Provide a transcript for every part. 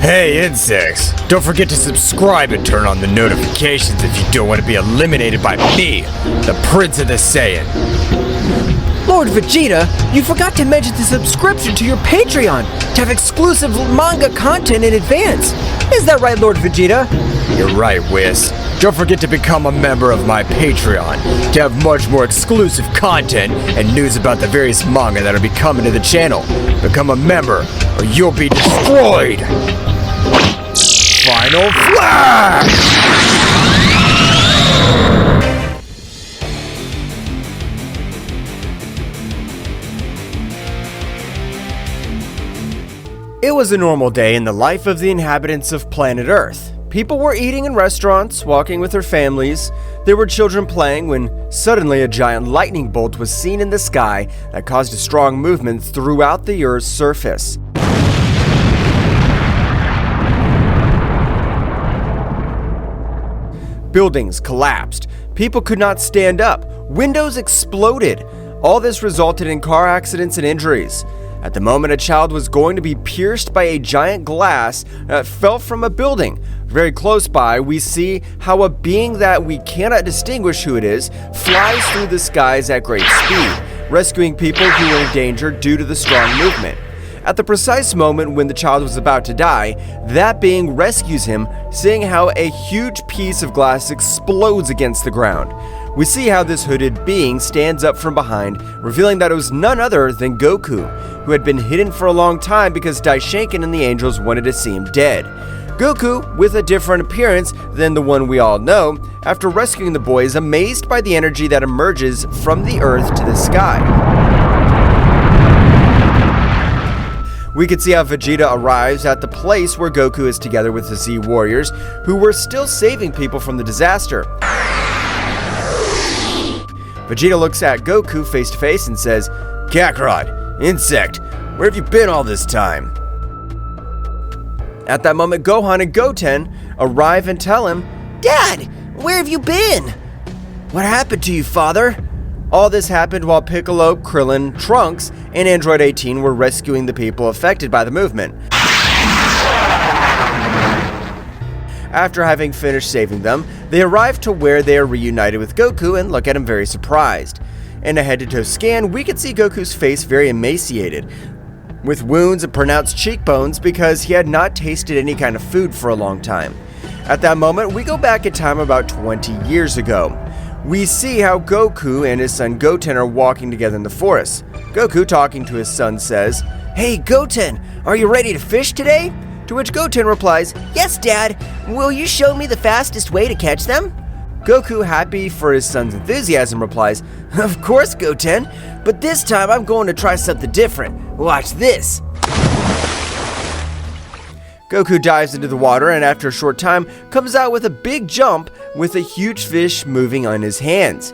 Hey insects, don't forget to subscribe and turn on the notifications if you don't want to be eliminated by me, the Prince of the Saiyan. Lord Vegeta, you forgot to mention the subscription to your Patreon to have exclusive manga content in advance. Is that right, Lord Vegeta? You're right, Whis. Don't forget to become a member of my Patreon to have much more exclusive content and news about the various manga that'll be coming to the channel. Become a member or you'll be destroyed! Final Flash! It was a normal day in the life of the inhabitants of planet Earth. People were eating in restaurants, walking with their families. There were children playing when suddenly a giant lightning bolt was seen in the sky that caused a strong movement throughout the Earth's surface. Buildings collapsed. People could not stand up. Windows exploded. All this resulted in car accidents and injuries. At the moment, a child was going to be pierced by a giant glass that fell from a building. Very close by, we see how a being that we cannot distinguish who it is flies through the skies at great speed, rescuing people who were in danger due to the strong movement. At the precise moment when the child was about to die, that being rescues him, seeing how a huge piece of glass explodes against the ground. We see how this hooded being stands up from behind, revealing that it was none other than Goku, who had been hidden for a long time because Daishinkan and the angels wanted to see him dead. Goku, with a different appearance than the one we all know, after rescuing the boy, is amazed by the energy that emerges from the earth to the sky. We can see how Vegeta arrives at the place where Goku is together with the Z warriors, who were still saving people from the disaster. Vegeta looks at Goku face to face and says, "Kakarot, insect, where have you been all this time?" At that moment, Gohan and Goten arrive and tell him, "Dad, where have you been?" "What happened to you, father?" All this happened while Piccolo, Krillin, Trunks, and Android 18 were rescuing the people affected by the movement. After having finished saving them, they arrive to where they are reunited with Goku and look at him very surprised. In a head-to-toe scan, we can see Goku's face very emaciated, with wounds and pronounced cheekbones because he had not tasted any kind of food for a long time. At that moment, we go back in time about 20 years ago. We see how Goku and his son Goten are walking together in the forest. Goku, talking to his son, says, "Hey Goten, are you ready to fish today?" To which Goten replies, "Yes, Dad. Will you show me the fastest way to catch them?" Goku, happy for his son's enthusiasm, replies, "Of course, Goten, but this time I'm going to try something different. Watch this." Goku dives into the water and after a short time comes out with a big jump with a huge fish moving on his hands.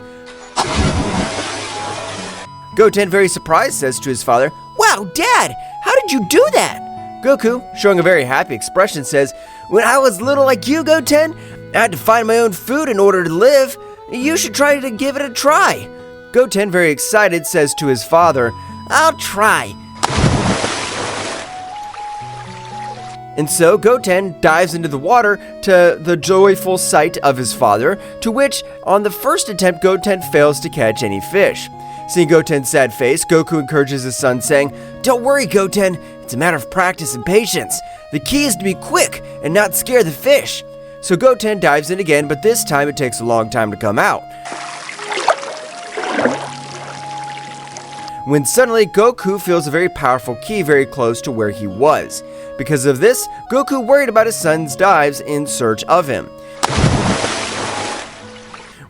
Goten, very surprised, says to his father, "Wow, Dad, how did you do that?" Goku, showing a very happy expression, says, "When I was little like you, Goten, I had to find my own food in order to live. You should try to give it a try." Goten, very excited, says to his father, "I'll try." And so Goten dives into the water to the joyful sight of his father, to which, on the first attempt, Goten fails to catch any fish. Seeing Goten's sad face, Goku encourages his son, saying, "Don't worry, Goten, it's a matter of practice and patience. The key is to be quick and not scare the fish." So Goten dives in again, but this time it takes a long time to come out. When suddenly Goku feels a very powerful key very close to where he was. Because of this, Goku worried about his son's dives in search of him.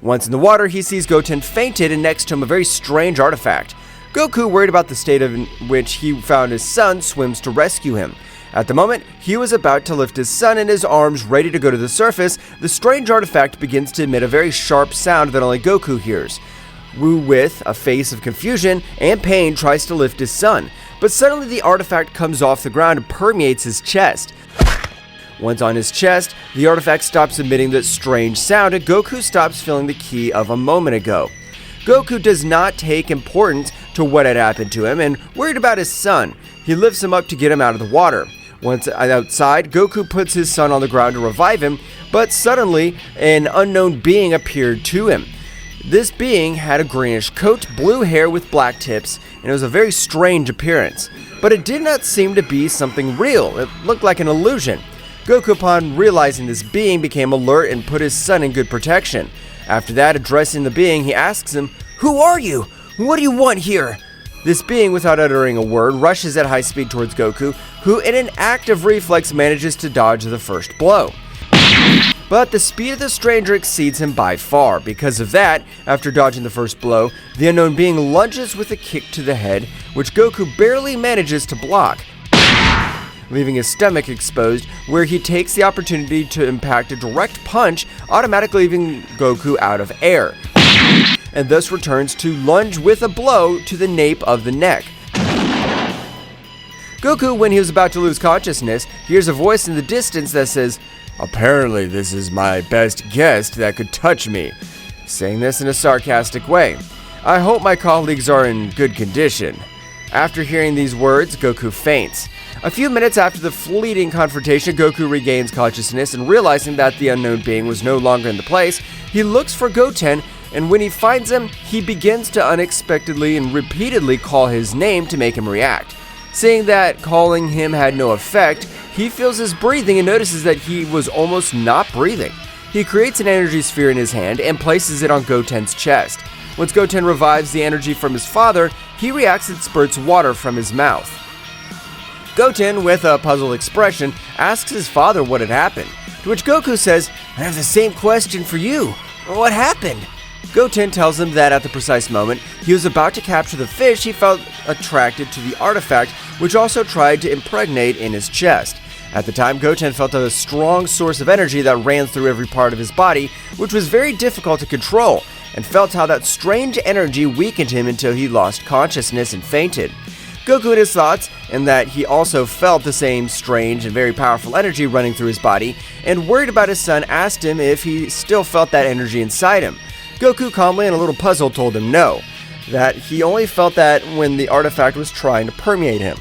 Once in the water, he sees Goten fainted and next to him a very strange artifact. Goku, worried about the state in which he found his son, swims to rescue him. At the moment, he was about to lift his son in his arms, ready to go to the surface, the strange artifact begins to emit a very sharp sound that only Goku hears. Wu, with a face of confusion and pain, tries to lift his son, but suddenly the artifact comes off the ground and permeates his chest. Once on his chest, the artifact stops emitting that strange sound and Goku stops feeling the ki of a moment ago. Goku does not take importance to what had happened to him and worried about his son. He lifts him up to get him out of the water. Once outside, Goku puts his son on the ground to revive him, but suddenly an unknown being appeared to him. This being had a greenish coat, blue hair with black tips, and it was a very strange appearance. But it did not seem to be something real. It looked like an illusion. Goku, upon realizing this being, became alert and put his son in good protection. After that, addressing the being, he asks him, "Who are you? What do you want here?" This being, without uttering a word, rushes at high speed towards Goku, who in an act of reflex manages to dodge the first blow. But the speed of the stranger exceeds him by far. Because of that, after dodging the first blow, the unknown being lunges with a kick to the head, which Goku barely manages to block, leaving his stomach exposed, where he takes the opportunity to impact a direct punch, automatically leaving Goku out of air, and thus returns to lunge with a blow to the nape of the neck. Goku, when he was about to lose consciousness, hears a voice in the distance that says, "Apparently this is my best guest that could touch me," saying this in a sarcastic way. "I hope my colleagues are in good condition." After hearing these words, Goku faints. A few minutes after the fleeting confrontation, Goku regains consciousness, and realizing that the unknown being was no longer in the place, he looks for Goten, and when he finds him, he begins to unexpectedly and repeatedly call his name to make him react. Seeing that calling him had no effect, he feels his breathing and notices that he was almost not breathing. He creates an energy sphere in his hand and places it on Goten's chest. Once Goten revives the energy from his father, he reacts and spurts water from his mouth. Goten, with a puzzled expression, asks his father what had happened, to which Goku says, "I have the same question for you. What happened?" Goten tells him that at the precise moment he was about to capture the fish, he felt attracted to the artifact, which also tried to impregnate in his chest. At the time, Goten felt a strong source of energy that ran through every part of his body, which was very difficult to control, and felt how that strange energy weakened him until he lost consciousness and fainted. Goku had his thoughts, and that he also felt the same strange and very powerful energy running through his body, and worried about his son, asked him if he still felt that energy inside him. Goku calmly and a little puzzled told him no, that he only felt that when the artifact was trying to permeate him.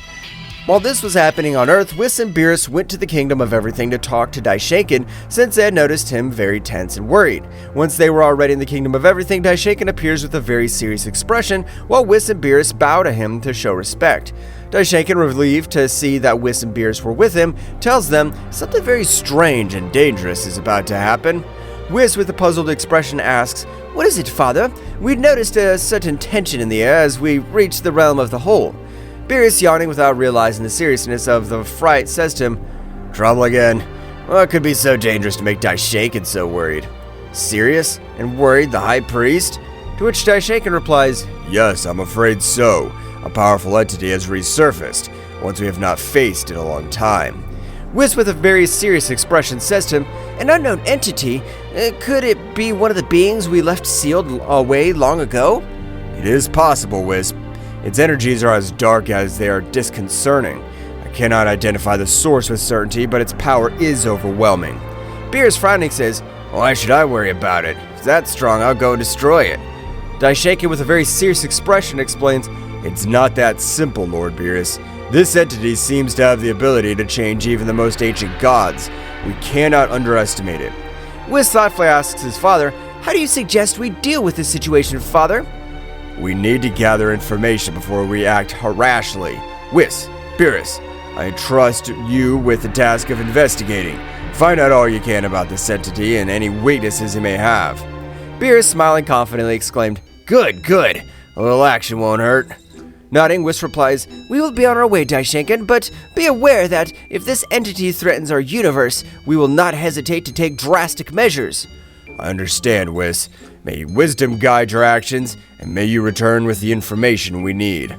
While this was happening on Earth, Whis and Beerus went to the Kingdom of Everything to talk to Daishinkan, since they had noticed him very tense and worried. Once they were already in the Kingdom of Everything, Daishinkan appears with a very serious expression, while Whis and Beerus bow to him to show respect. Daishinkan, relieved to see that Whis and Beerus were with him, tells them something very strange and dangerous is about to happen. Whis, with a puzzled expression, asks, "What is it, father? We'd noticed a certain tension in the air as we reached the realm of the whole." Beerus, yawning without realizing the seriousness of the fright, says to him, "Trouble again? What could be so dangerous to make Daishinkan so worried?" "Serious? And worried, the High Priest?" To which Daishinkan replies, "Yes, I'm afraid so. A powerful entity has resurfaced, once we have not faced in a long time." Whis, with a very serious expression, says to him, "An unknown entity? Could it be one of the beings we left sealed away long ago?" "It is possible, Whis. Its energies are as dark as they are disconcerting. I cannot identify the source with certainty, but its power is overwhelming." Beerus, frowning, says, "Why should I worry about it? If it's that strong, I'll go and destroy it." Daishinkan, with a very serious expression, explains, "It's not that simple, Lord Beerus. This entity seems to have the ability to change even the most ancient gods. We cannot underestimate it." Whis thoughtfully asks his father, "How do you suggest we deal with this situation, father?" "We need to gather information before we act rashly. Whis, Beerus, I trust you with the task of investigating. Find out all you can about this entity and any weaknesses he may have." Beerus, smiling confidently, exclaimed, "Good, good. A little action won't hurt." Nodding, Whis replies, "We will be on our way, Daishinkan, but be aware that if this entity threatens our universe, we will not hesitate to take drastic measures." "I understand, Whis. May wisdom guide your actions, and may you return with the information we need."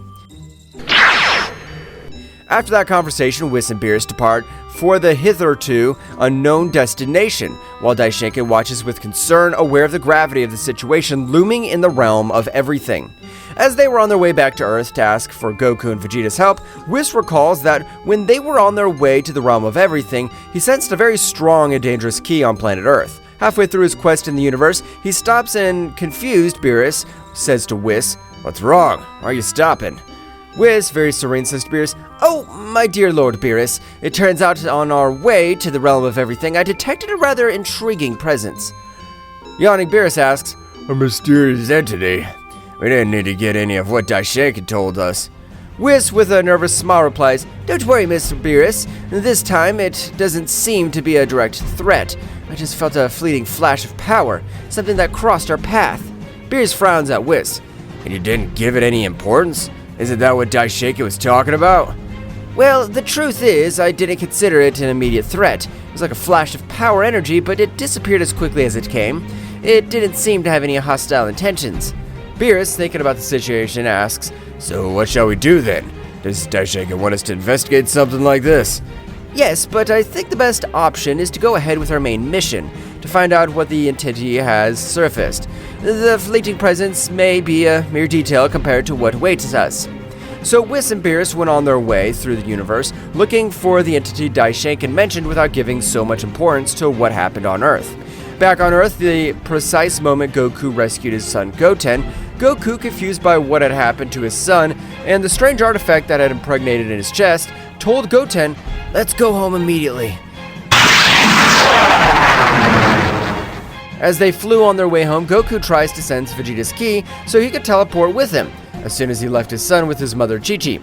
After that conversation, Whis and Beerus depart for the hitherto unknown destination, while Daishinkan watches with concern, aware of the gravity of the situation looming in the realm of everything. As they were on their way back to Earth to ask for Goku and Vegeta's help, Whis recalls that when they were on their way to the realm of everything, he sensed a very strong and dangerous ki on planet Earth. Halfway through his quest in the universe, he stops and, confused, Beerus says to Whis, "What's wrong? Why are you stopping?" Whis, very serene, says to Beerus, "Oh, my dear Lord Beerus, it turns out on our way to the realm of everything, I detected a rather intriguing presence." Yawning, Beerus asks, A mysterious entity. We didn't need to get any of what daishinkan told us. Whis, with a nervous smile, replies, "Don't worry, Mr. Beerus. This time it doesn't seem to be a direct threat. I just felt a fleeting flash of power, something that crossed our path." Beerus frowns at Whis. And you didn't give it any importance? Isn't that what daishinkan was talking about? "Well, the truth is, I didn't consider it an immediate threat. It was like a flash of power energy, but it disappeared as quickly as it came. It didn't seem to have any hostile intentions." Beerus, thinking about the situation, asks, So what shall we do then? Does daishinkan want us to investigate something like this? "Yes, but I think the best option is to go ahead with our main mission, to find out what the entity has surfaced. The fleeting presence may be a mere detail compared to what awaits us." So Whis and Beerus went on their way through the universe, looking for the entity daishinkan mentioned without giving so much importance to what happened on Earth. Back on Earth, the precise moment Goku rescued his son Goten, Goku, confused by what had happened to his son and the strange artifact that had impregnated in his chest, told Goten, "Let's go home immediately." As they flew on their way home, Goku tries to sense Vegeta's ki so he could teleport with him. As soon as he left his son with his mother Chi-Chi,